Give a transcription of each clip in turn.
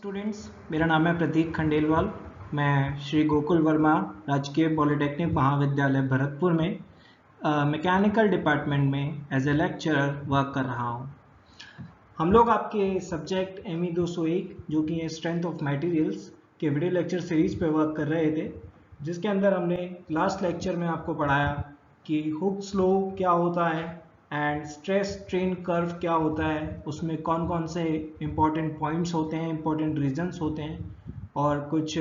Students, मेरा नाम है प्रतीक खंडेलवाल। मैं श्री गोकुल वर्मा राजकीय पॉलिटेक्निक महाविद्यालय भरतपुर में मैकेनिकल डिपार्टमेंट में एज ए लेक्चरर वर्क कर रहा हूँ। हम लोग आपके सब्जेक्ट ME 201 जो कि है स्ट्रेंथ ऑफ मटेरियल्स के वीडियो लेक्चर सीरीज पे वर्क कर रहे थे, जिसके अंदर हमने लास्ट लेक्चर में आपको पढ़ाया कि हुक्स लॉ क्या होता है एंड स्ट्रेस स्ट्रेन कर्व क्या होता है, उसमें कौन कौन से इंपॉर्टेंट पॉइंट्स होते हैं, इंपॉर्टेंट रीजंस होते हैं, और कुछ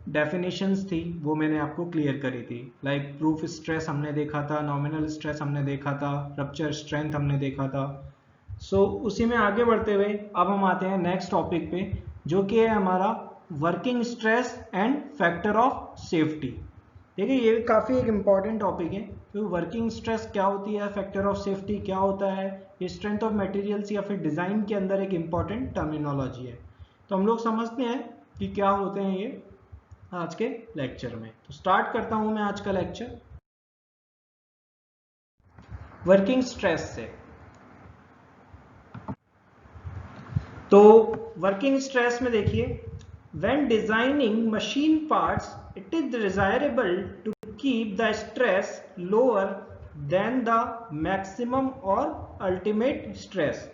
डेफिनेशंस थी वो मैंने आपको क्लियर करी थी। लाइक प्रूफ स्ट्रेस हमने देखा था, नॉमिनल स्ट्रेस हमने देखा था, रप्चर स्ट्रेंथ हमने देखा था। उसी में आगे बढ़ते हुए अब हम आते हैं नेक्स्ट टॉपिक पे, जो कि है हमारा working stress and factor of safety. देखिए, ये काफ़ी एक इम्पॉर्टेंट टॉपिक है। तो वर्किंग स्ट्रेस क्या होती है, फैक्टर ऑफ सेफ्टी क्या होता है, ये स्ट्रेंथ ऑफ मटेरियल्स या फिर डिज़ाइन के अंदर एक इम्पॉर्टेंट टर्मिनोलॉजी है। तो हम लोग समझते हैं कि क्या होते हैं ये आज के लेक्चर में। तो स्टार्ट करता हूँ मैं आज का लेक्चर वर्किंग स्ट्रेस से। तो वर्किंग स्ट्रेस में देखिए, when designing machine parts it is desirable to keep the stress lower than the maximum or ultimate stress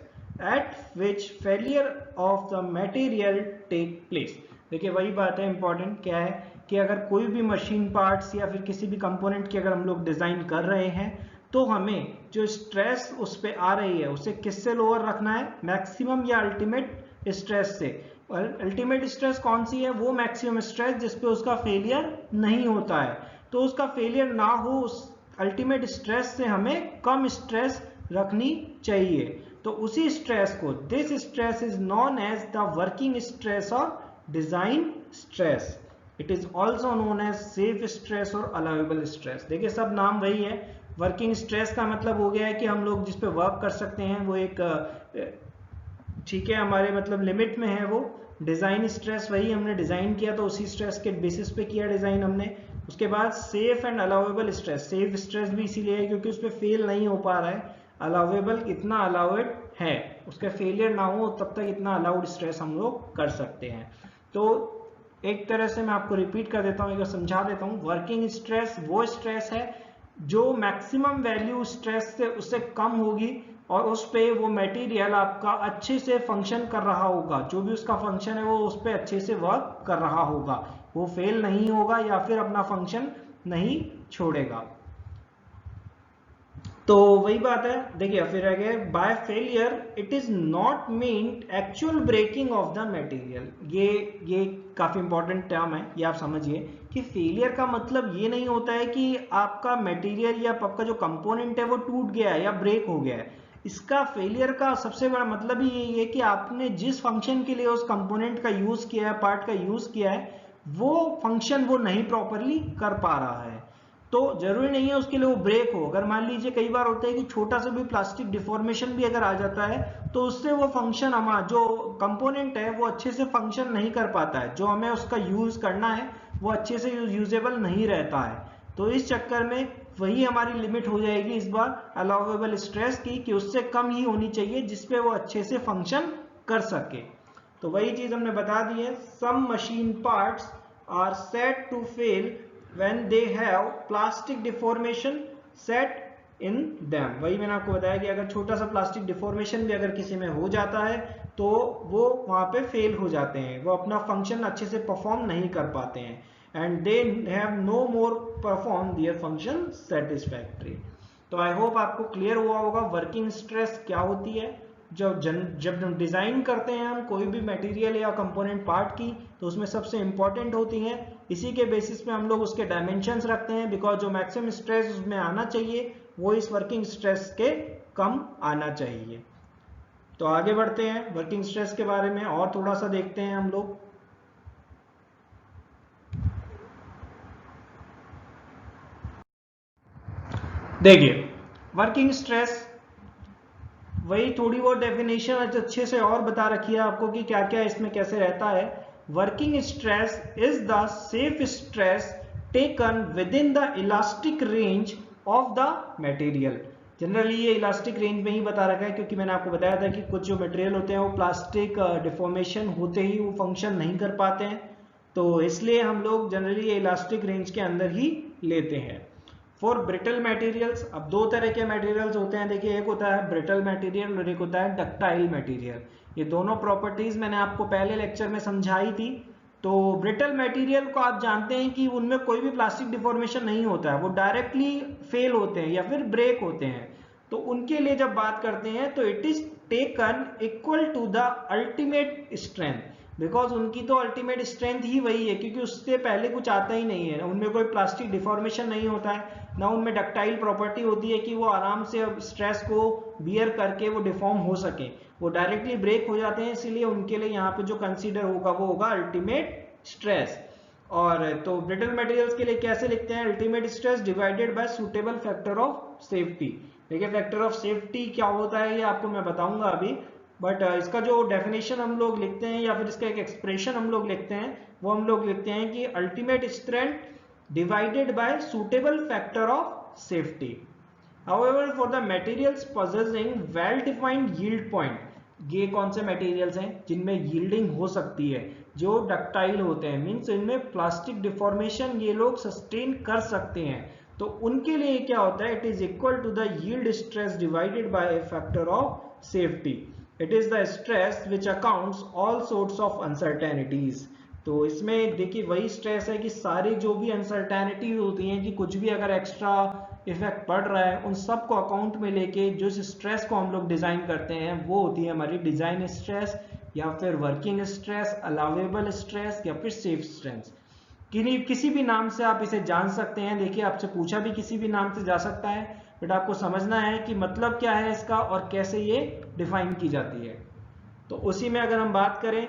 at which failure of the material take place। देखिए, वही बात है, important क्या है कि अगर कोई भी मशीन पार्ट्स या फिर किसी भी कंपोनेंट की अगर हम लोग डिजाइन कर रहे हैं तो हमें जो स्ट्रेस उस पर आ रही है उसे किससे लोअर रखना है, मैक्सिमम या अल्टीमेट स्ट्रेस से। अल्टीमेट स्ट्रेस कौन सी है, वो मैक्सिमम स्ट्रेस जिसपे उसका फेलियर नहीं होता है। तो उसका फेलियर ना हो उस अल्टीमेट स्ट्रेस से हमें कम स्ट्रेस रखनी चाहिए। तो उसी स्ट्रेस को, this stress is known as the working stress और design stress. It is also known as safe stress और अलाउेबल स्ट्रेस। देखिए, सब नाम वही है। वर्किंग स्ट्रेस का मतलब हो गया है कि हम लोग जिस पे वर्क कर सकते हैं वो एक ठीक है हमारे मतलब लिमिट में है वो। डिजाइन स्ट्रेस वही हमने डिजाइन किया तो उसी स्ट्रेस के बेसिस पे किया डिजाइन हमने। उसके बाद safe and allowable stress. Safe stress भी इसीलिए है क्योंकि उस पर फेल नहीं हो पा रहा है। अलाउेबल इतना अलाउड है, उसका फेलियर ना हो तब तक इतना अलाउड स्ट्रेस हम लोग कर सकते हैं। तो एक तरह से मैं आपको रिपीट कर देता हूँ, एक समझा देता हूँ। वर्किंग स्ट्रेस वो स्ट्रेस है जो मैक्सिमम वैल्यू स्ट्रेस से उससे कम होगी और उस पे वो मटेरियल आपका अच्छे से फंक्शन कर रहा होगा। जो भी उसका फंक्शन है वो उस पे अच्छे से वर्क कर रहा होगा, वो फेल नहीं होगा या फिर अपना फंक्शन नहीं छोड़ेगा। तो वही बात है। देखिए फिर आगे, by failure it is not meant actual breaking of the material. ये काफी इंपॉर्टेंट टर्म है, ये आप समझिए कि फेलियर का मतलब ये नहीं होता है कि आपका मटेरियल या आपका जो कंपोनेंट है वो टूट गया है या ब्रेक हो गया है। इसका फेलियर का सबसे बड़ा मतलब ही यही है कि आपने जिस फंक्शन के लिए उस कंपोनेंट का यूज किया है, पार्ट का यूज किया है, वो फंक्शन वो नहीं प्रॉपरली कर पा रहा है। तो जरूरी नहीं है उसके लिए वो ब्रेक हो। अगर मान लीजिए कई बार होता है कि छोटा सा भी प्लास्टिक डिफॉर्मेशन भी अगर आ जाता है तो उससे वो फंक्शन हमारा जो कंपोनेंट है वो अच्छे से फंक्शन नहीं कर पाता है, जो हमें उसका यूज करना है वो अच्छे से यूजेबल नहीं रहता है। तो इस चक्कर में वही हमारी लिमिट हो जाएगी इस बार अलाउेबल स्ट्रेस की, कि उससे कम ही होनी चाहिए जिसपे वो अच्छे से फंक्शन कर सके। तो वही चीज हमने बता दी है। Some machine parts are set to fail when they have plastic deformation set in them। वही मैंने आपको बताया कि अगर छोटा सा प्लास्टिक डिफॉर्मेशन भी अगर किसी में हो जाता है तो वो वहां पे फेल हो जाते हैं, वो अपना फंक्शन अच्छे से परफॉर्म नहीं कर पाते हैं, and they have no more perform their function satisfactory. तो आई होप आपको क्लियर हुआ होगा वर्किंग स्ट्रेस क्या होती है। जब हम डिजाइन करते हैं हम कोई भी मटेरियल या कंपोनेंट पार्ट की, तो उसमें सबसे इंपॉर्टेंट होती हैं, इसी के बेसिस पे हम लोग उसके डायमेंशंस रखते हैं, बिकॉज जो मैक्सिमम स्ट्रेस उसमें आना चाहिए वो इस वर्किंग स्ट्रेस के कम आना चाहिए। तो आगे बढ़ते हैं, वर्किंग स्ट्रेस के बारे में और थोड़ा सा देखते हैं हम लोग। देखिए, वर्किंग स्ट्रेस वही थोड़ी बहुत डेफिनेशन अच्छे से और बता रखी है आपको कि क्या क्या इसमें कैसे रहता है। Working stress is the safe stress taken with in the elastic range of the material. Generally ये इलास्टिक रेंज में ही बता रखा है, क्योंकि मैंने आपको बताया था कि कुछ जो मटेरियल होते हैं वो प्लास्टिक डिफॉर्मेशन होते ही वो फंक्शन नहीं कर पाते हैं, तो इसलिए हम लोग जनरली ये इलास्टिक रेंज के अंदर ही लेते हैं। फॉर ब्रिटल मटेरियल्स, अब दो तरह के मटेरियल्स होते हैं, देखिए एक होता है ब्रिटल मटेरियल और एक होता है डक्टाइल मटेरियल। ये दोनों प्रॉपर्टीज मैंने आपको पहले लेक्चर में समझाई थी। तो ब्रिटल मटेरियल को आप जानते हैं कि उनमें कोई भी प्लास्टिक डिफॉर्मेशन नहीं होता है, वो डायरेक्टली फेल होते हैं या फिर ब्रेक होते हैं। तो उनके लिए जब बात करते हैं तो it is taken equal to the ultimate strength, because उनकी तो अल्टीमेट स्ट्रेंथ ही वही है, क्योंकि उससे पहले कुछ आता ही नहीं है, उनमें कोई प्लास्टिक डिफॉर्मेशन नहीं होता है, ना उनमें डक्टाइल प्रॉपर्टी होती है कि वो आराम से स्ट्रेस को बियर करके वो डिफॉर्म हो सके, वो डायरेक्टली ब्रेक हो जाते हैं। इसीलिए उनके लिए यहाँ पे जो कंसीडर होगा वो होगा अल्टीमेट स्ट्रेस। और तो ब्रिटल मटेरियल्स के लिए कैसे लिखते हैं, ultimate stress divided bye suitable factor of safety. देखिए फैक्टर ऑफ सेफ्टी क्या होता है ये आपको मैं बताऊंगा अभी, बट इसका जो डेफिनेशन हम लोग लिखते हैं या फिर इसका एक एक्सप्रेशन हम लोग लिखते हैं, वो हम लोग लिखते हैं कि ultimate strength divided by suitable factor of safety. However, for the materials possessing well-defined yield point, ये कौन से मटेरियल्स हैं जिनमें यील्डिंग हो सकती है, जो डक्टाइल होते हैं, मीन्स इनमें प्लास्टिक डिफॉर्मेशन ये लोग सस्टेन कर सकते हैं, तो उनके लिए क्या होता है, it is equal to the yield stress divided by a factor of safety. It is the stress which accounts all sorts of uncertainties. तो इसमें देखिए वही स्ट्रेस है कि सारी जो भी अनसर्टेनिटीज होती हैं, कि कुछ भी अगर एक्स्ट्रा इफेक्ट पड़ रहा है, उन सब को अकाउंट में लेके जो स्ट्रेस को हम लोग डिजाइन करते हैं वो होती है हमारी डिजाइन स्ट्रेस, या फिर वर्किंग स्ट्रेस, अलाउेबल स्ट्रेस, या फिर सेफ स्ट्रेस। किसी भी नाम से आप इसे जान सकते हैं। देखिए आपसे पूछा भी किसी भी नाम से जा सकता है, बट आपको समझना है कि मतलब क्या है इसका और कैसे ये डिफाइन की जाती है। तो उसी में अगर हम बात करें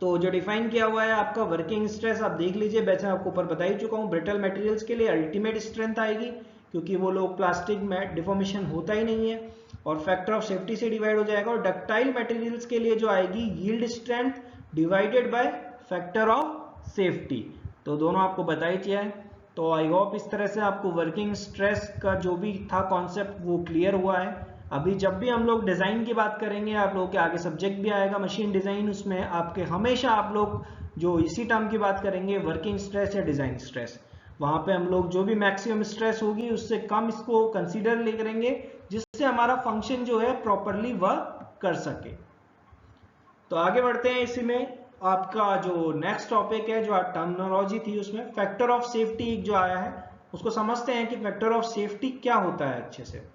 तो जो डिफाइन किया हुआ है आपका वर्किंग स्ट्रेस, आप देख लीजिए, वैसे आपको ऊपर बता ही चुका हूँ। ब्रिटल मटेरियल्स के लिए अल्टीमेट स्ट्रेंथ आएगी, क्योंकि वो लोग प्लास्टिक में डिफॉर्मेशन होता ही नहीं है, और फैक्टर ऑफ सेफ्टी से डिवाइड हो जाएगा। और डक्टाइल मटेरियल्स के लिए जो आएगी yield strength divided by factor of safety. तो दोनों आपको बता ही दिया है। तो आई होप इस तरह से आपको वर्किंग स्ट्रेस का जो भी था कॉन्सेप्ट वो क्लियर हुआ है। अभी जब भी हम लोग डिजाइन की बात करेंगे, आप लोगों के आगे सब्जेक्ट भी आएगा मशीन डिजाइन, उसमें आपके हमेशा आप लोग जो इसी टर्म की बात करेंगे वर्किंग स्ट्रेस या डिजाइन स्ट्रेस, वहां पे हम लोग जो भी मैक्सिमम स्ट्रेस होगी उससे कम इसको कंसीडर ले करेंगे, जिससे हमारा फंक्शन जो है प्रॉपरली वर्क कर सके। तो आगे बढ़ते हैं। इसी में आपका जो नेक्स्ट टॉपिक है, जो टर्मिनोलॉजी थी उसमें फैक्टर ऑफ सेफ्टी जो आया है, उसको समझते हैं कि फैक्टर ऑफ सेफ्टी क्या होता है अच्छे से।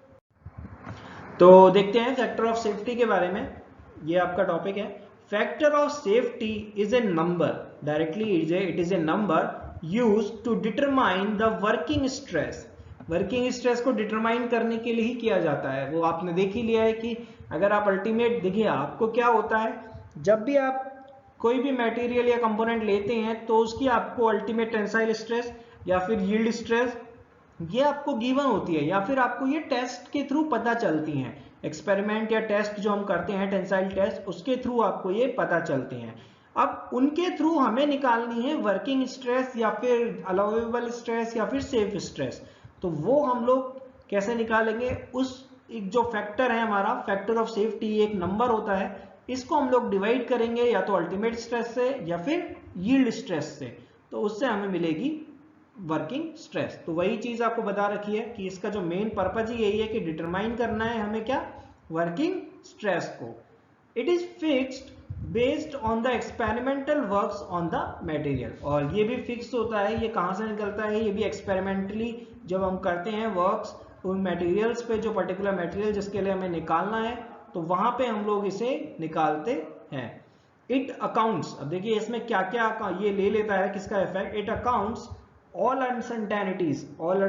तो देखते हैं फैक्टर ऑफ सेफ्टी के बारे में। ये आपका टॉपिक है। Factor of safety is a number, directly it is a number used to determine the working stress. Working stress को डिटरमाइन करने के लिए ही किया जाता है। वो आपने देख ही लिया है कि अगर आप अल्टीमेट, देखिए आपको क्या होता है, जब भी आप कोई भी मटेरियल या कंपोनेंट लेते हैं तो उसकी आपको अल्टीमेट टेंसाइल स्ट्रेस या फिर यील्ड स्ट्रेस ये आपको गिवन होती है, या फिर आपको ये टेस्ट के थ्रू पता चलती हैं। एक्सपेरिमेंट या टेस्ट जो हम करते हैं, टेंसाइल टेस्ट, उसके थ्रू आपको ये पता चलते हैं। अब उनके थ्रू हमें निकालनी है वर्किंग स्ट्रेस या फिर अलाउेबल स्ट्रेस या फिर सेफ स्ट्रेस। तो वो हम लोग कैसे निकालेंगे, उस एक जो फैक्टर है हमारा फैक्टर ऑफ सेफ्टी, एक नंबर होता है, इसको हम लोग डिवाइड करेंगे या तो अल्टीमेट स्ट्रेस से या फिर यील्ड स्ट्रेस से, तो उससे हमें मिलेगी वर्किंग स्ट्रेस। तो वही चीज आपको बता रखी है कि इसका जो मेन पर्पज ही यही है कि डिटरमाइन करना है हमें क्या, वर्किंग स्ट्रेस को। It is fixed based on the experimental works on the material, और ये भी फिक्स होता है, ये कहां से निकलता है, ये भी एक्सपेरिमेंटली जब हम करते हैं वर्क्स उन मटेरियल्स पे, जो पर्टिकुलर मटेरियल जिसके लिए हमें निकालना है, तो वहां पे हम लोग इसे निकालते हैं। इट अकाउंट्स, अब देखिए इसमें क्या क्या ये ले लेता है किसका effect, it accounts all uncertainties, all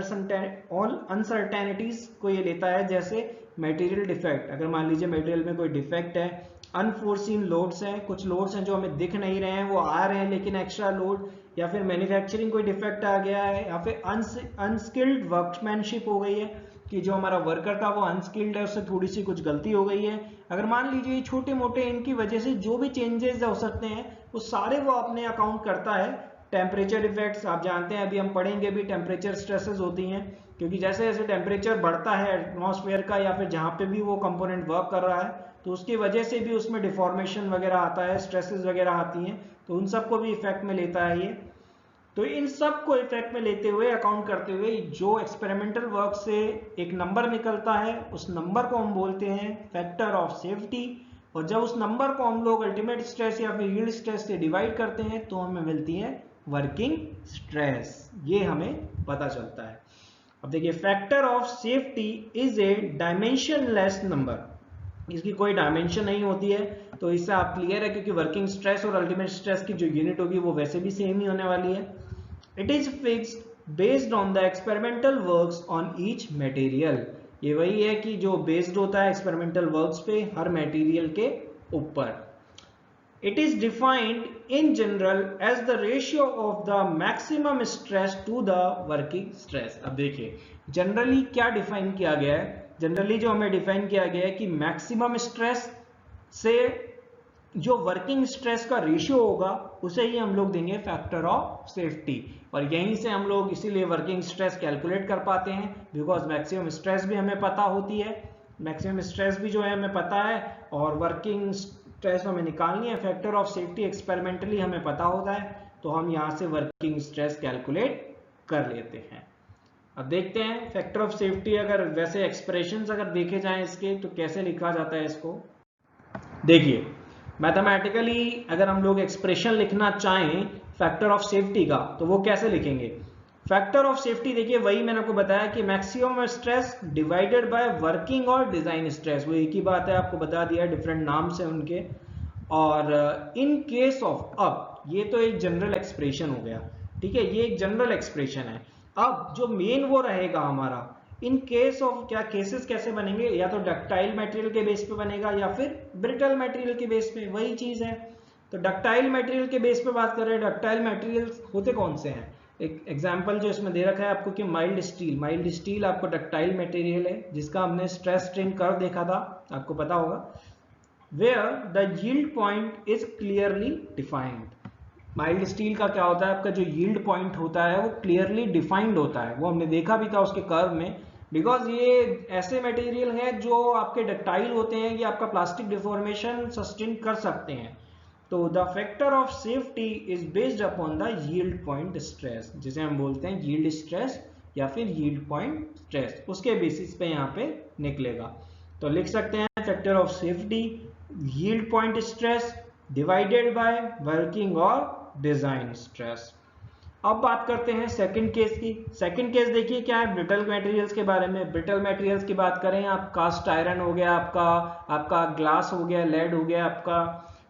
uncertainties को ये लेता है, जैसे मटेरियल डिफेक्ट, अगर मान लीजिए मटेरियल में कोई डिफेक्ट है, अनफोर्सीन लोड्स हैं, कुछ लोड्स हैं जो हमें दिख नहीं रहे हैं वो आ रहे हैं लेकिन एक्स्ट्रा लोड, या फिर मैन्युफैक्चरिंग कोई डिफेक्ट आ गया है, या फिर अनस्किल्ड वर्कमैनशिप हो गई है कि जो हमारा वर्कर था वो अनस्किल्ड है, उससे थोड़ी सी कुछ गलती हो गई है। अगर मान लीजिए छोटे मोटे इनकी वजह से जो भी चेंजेस हो सकते हैं वो सारे वो अपने अकाउंट करता है, टेम्परेचर इफेक्ट्स आप जानते हैं, अभी हम पढ़ेंगे भी, टेम्परेचर स्ट्रेसेस होती हैं, क्योंकि जैसे जैसे टेम्परेचर बढ़ता है एटमॉस्फेयर का या फिर जहाँ पे भी वो कंपोनेंट वर्क कर रहा है, तो उसकी वजह से भी उसमें डिफॉर्मेशन वगैरह आता है, स्ट्रेसेस वगैरह आती हैं, तो उन सबको भी इफेक्ट में लेता है ये। तो इन सब को इफेक्ट में लेते हुए, अकाउंट करते हुए, जो एक्सपेरिमेंटल वर्क से एक नंबर निकलता है, उस नंबर को हम बोलते हैं फैक्टर ऑफ सेफ्टी। और जब उस नंबर को हम लोग अल्टीमेट स्ट्रेस या फिर यील्ड स्ट्रेस से डिवाइड करते हैं तो हमें मिलती है वर्किंग स्ट्रेस, ये हमें पता चलता है। अब देखिए, factor of safety is A dimensionless number, इसकी कोई डायमेंशन नहीं होती है, तो इससे आप क्लियर है, क्योंकि वर्किंग स्ट्रेस और अल्टीमेट स्ट्रेस की जो यूनिट होगी वो वैसे भी सेम ही होने वाली है। It is fixed based on the experimental works on each material, ये वही है कि जो बेस्ड होता है एक्सपेरिमेंटल वर्क्स पे हर मटेरियल के ऊपर। It is defined in general as the ratio of the maximum stress to the working stress. अब देखिए जनरली क्या डिफाइन किया गया है, जनरली जो हमें डिफाइन किया गया है कि मैक्सिमम स्ट्रेस से जो वर्किंग स्ट्रेस का रेशियो होगा उसे ही हम लोग देंगे फैक्टर ऑफ सेफ्टी, और यहीं से हम लोग इसीलिए वर्किंग स्ट्रेस कैलकुलेट कर पाते हैं, बिकॉज मैक्सिमम स्ट्रेस भी हमें पता होती है, मैक्सिमम स्ट्रेस भी जो है हमें पता है, और वर्किंग स्ट्रेस हमें निकालनी है, फैक्टर ऑफ सेफ्टी एक्सपेरिमेंटली हमें पता होता है, तो हम यहाँ से वर्किंग स्ट्रेस कैलकुलेट कर लेते हैं। अब देखते हैं फैक्टर ऑफ सेफ्टी, अगर वैसे एक्सप्रेशंस अगर देखे जाएं इसके, तो कैसे लिखा जाता है इसको। देखिए मैथमेटिकली अगर हम लोग एक्सप्रेशन लिखना चाहें फैक्टर ऑफ सेफ्टी का, तो वो कैसे लिखेंगे। फैक्टर ऑफ सेफ्टी देखिए, वही मैंने आपको बताया कि maximum stress divided by working और डिजाइन स्ट्रेस, वो एक ही बात है, आपको बता दिया, डिफरेंट नाम से उनके। और इन केस ऑफ, अब ये तो एक जनरल एक्सप्रेशन हो गया, ठीक है, ये एक जनरल एक्सप्रेशन है। अब जो मेन वो रहेगा हमारा, इन केस ऑफ, क्या केसेस कैसे बनेंगे, या तो डक्टाइल मटेरियल के बेस पे बनेगा या फिर ब्रिटल मटेरियल के बेस पे, वही चीज है। तो डक्टाइल मटेरियल के बेस पे बात कर रहे हैं, डक्टाइल मटेरियल होते कौन से हैं, एक एग्जांपल जो इसमें दे रखा है आपको कि माइल्ड स्टील, माइल्ड स्टील आपको डक्टाइल मटेरियल है, जिसका हमने स्ट्रेस स्ट्रेन कर्व देखा था, आपको पता होगा, where the yield point is clearly defined. Mild steel का क्या होता है, आपका जो यील्ड पॉइंट होता है वो क्लियरली डिफाइंड होता है, वो हमने देखा भी था उसके कर्व में, बिकॉज ये ऐसे मटेरियल है जो आपके डक्टाइल होते हैं, ये आपका प्लास्टिक डिफॉर्मेशन सस्टेन कर सकते हैं। तो the factor of safety is based upon the yield point stress, जिसे हम बोलते हैं यील्ड स्ट्रेस या फिर यील्ड पॉइंट स्ट्रेस, उसके बेसिस पे यहाँ पे निकलेगा। तो लिख सकते हैं factor of safety yield point stress divided by working और डिजाइन स्ट्रेस। अब बात करते हैं सेकंड केस की। सेकंड केस देखिए क्या है, ब्रिटल मटेरियल्स के बारे में। ब्रिटल मटेरियल्स की बात करें, आप कास्ट आयरन हो गया, आपका ग्लास हो गया, लेड हो गया आपका,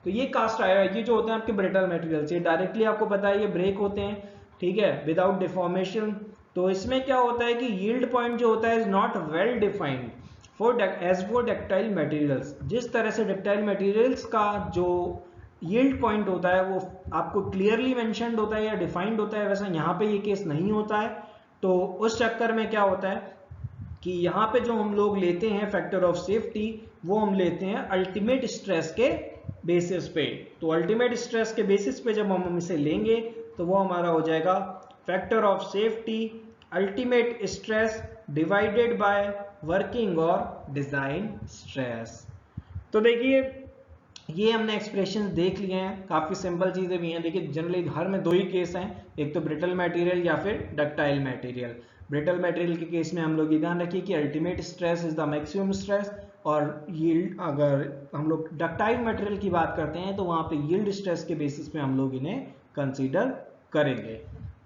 तो ये कास्ट आयरन, ये जो होते हैं आपके ब्रिटल मटेरियल्स, ये डायरेक्टली आपको पता है ये ब्रेक होते हैं, ठीक है, विदाउट डिफॉर्मेशन। तो इसमें क्या होता है कि यील्ड पॉइंट जो होता है is not well defined for as for ductile materials. जिस तरह से डक्टाइल मटेरियल्स का जो यील्ड पॉइंट होता है वो आपको क्लियरली मेंशन्ड होता है या डिफाइंड होता है, वैसा यहाँ पे ये केस नहीं होता है। तो उस चक्कर में क्या होता है कि यहाँ पे जो हम लोग लेते हैं फैक्टर ऑफ सेफ्टी, वो हम लेते हैं अल्टीमेट स्ट्रेस के बेसिस पे। तो अल्टीमेट स्ट्रेस के बेसिस पे जब हम इसे लेंगे तो वो हमारा हो जाएगा factor of safety ultimate stress divided by working और डिजाइन स्ट्रेस। तो देखिए ये हमने एक्सप्रेशन देख लिए हैं, काफी सिंपल चीजें भी हैं। देखिए जनरली हर में दो ही केस हैं, एक तो ब्रिटल मटेरियल या फिर डक्टाइल मटेरियल। ब्रिटल मटेरियल के केस में हम लोग ये ध्यान रखिए कि ultimate stress is the maximum stress, और यील्ड, अगर हम लोग डक्टाइल मटेरियल की बात करते हैं तो वहां पे यील्ड स्ट्रेस के बेसिस पे हम लोग इन्हें कंसीडर करेंगे।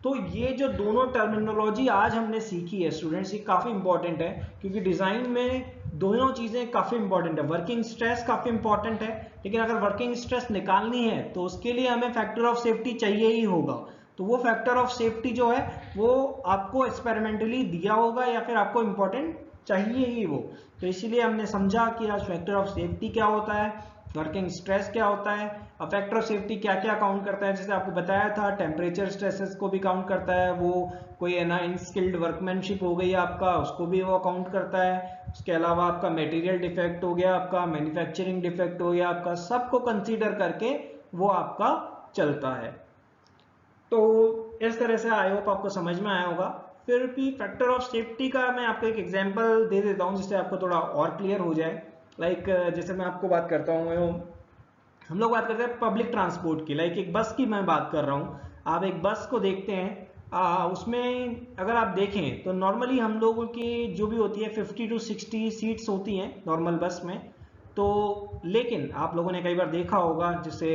तो ये जो दोनों टर्मिनोलॉजी आज हमने सीखी है स्टूडेंट्स, ये काफी इंपॉर्टेंट है, क्योंकि डिजाइन में दोनों चीजें काफी इंपॉर्टेंट है। वर्किंग स्ट्रेस काफी इंपॉर्टेंट है, लेकिन अगर वर्किंग स्ट्रेस निकालनी है तो उसके लिए हमें फैक्टर ऑफ सेफ्टी चाहिए ही होगा। तो वो फैक्टर ऑफ सेफ्टी जो है वो आपको एक्सपेरिमेंटली दिया होगा या फिर आपको इंपॉर्टेंट चाहिए ही वो। तो इसीलिए हमने समझा कि आज फैक्टर ऑफ सेफ्टी क्या होता है, वर्किंग स्ट्रेस क्या होता है, अब फैक्टर ऑफ सेफ्टी क्या क्या काउंट करता है। जैसे आपको बताया था टेम्परेचर स्ट्रेसेस को भी काउंट करता है, वो कोई है ना इनस्किल्ड वर्कमैनशिप हो गई आपका, उसको भी वो काउंट करता है। उसके अलावा आपका मटेरियल डिफेक्ट हो गया, आपका मैन्युफैक्चरिंग डिफेक्ट हो गया, आपका सबको कंसीडर करके वो आपका चलता है। तो इस तरह से आई होप आपको समझ में आया होगा। फिर भी फैक्टर ऑफ सेफ्टी का मैं आपको एक एग्जांपल दे देता हूँ जिससे आपको थोड़ा और क्लियर हो जाए। लाइक जैसे मैं आपको बात करता हूँ, हम लोग बात करते हैं पब्लिक ट्रांसपोर्ट की। लाइक एक बस की मैं बात कर रहा हूँ। आप एक बस को देखते हैं, उसमें अगर आप देखें तो नॉर्मली हम लोगों की जो भी होती है 50 to 60 सीट्स होती हैं नॉर्मल बस में। तो लेकिन आप लोगों ने कई बार देखा होगा, जैसे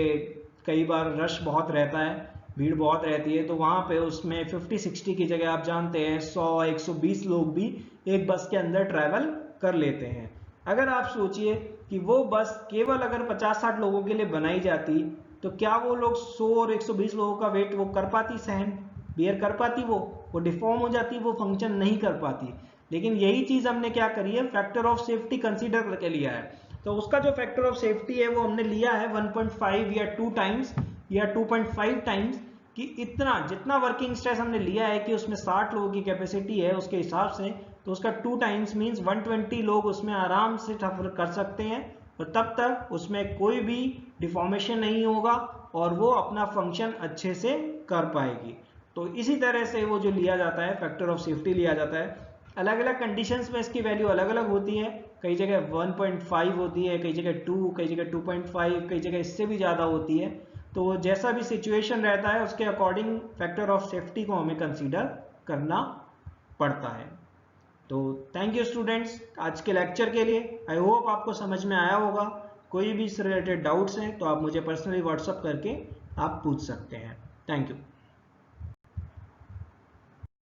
कई बार रश बहुत रहता है, भीड़ बहुत रहती है, तो वहाँ पे उसमें 50-60 की जगह आप जानते हैं 100-120 लोग भी एक बस के अंदर ट्रैवल कर लेते हैं। अगर आप सोचिए कि वो बस केवल अगर 50-60 लोगों के लिए बनाई जाती, तो क्या वो लोग 100 और 120 लोगों का वेट वो कर पाती, सहन बियर कर पाती? वो डिफॉर्म हो जाती, वो फंक्शन नहीं कर पाती। लेकिन यही चीज हमने क्या करी है, फैक्टर ऑफ सेफ्टी कंसीडर करके लिया है। तो उसका जो फैक्टर ऑफ सेफ्टी है वो हमने लिया है 1.5 या 2 टाइम्स या 2.5 टाइम्स, कि इतना जितना वर्किंग स्ट्रेस हमने लिया है कि उसमें 60 लोगों की कैपेसिटी है उसके हिसाब से, तो उसका 2 टाइम्स मींस 120 लोग उसमें आराम से सफर कर सकते हैं, और तब तक उसमें कोई भी डिफॉर्मेशन नहीं होगा और वो अपना फंक्शन अच्छे से कर पाएगी। तो इसी तरह से वो जो लिया जाता है फैक्टर ऑफ सेफ्टी लिया जाता है। अलग अलग कंडीशंस में इसकी वैल्यू अलग अलग होती है, कई जगह 1.5 होती है, कई जगह 2, कई जगह 2.5, कई जगह इससे भी ज़्यादा होती है। तो जैसा भी सिचुएशन रहता है उसके अकॉर्डिंग फैक्टर ऑफ सेफ्टी को हमें कंसीडर करना पड़ता है। तो थैंक यू स्टूडेंट्स आज के लेक्चर के लिए। आई होप आपको समझ में आया होगा। कोई भी इससे रिलेटेड डाउट्स हैं तो आप मुझे पर्सनली व्हाट्सअप करके आप पूछ सकते हैं। Thank you.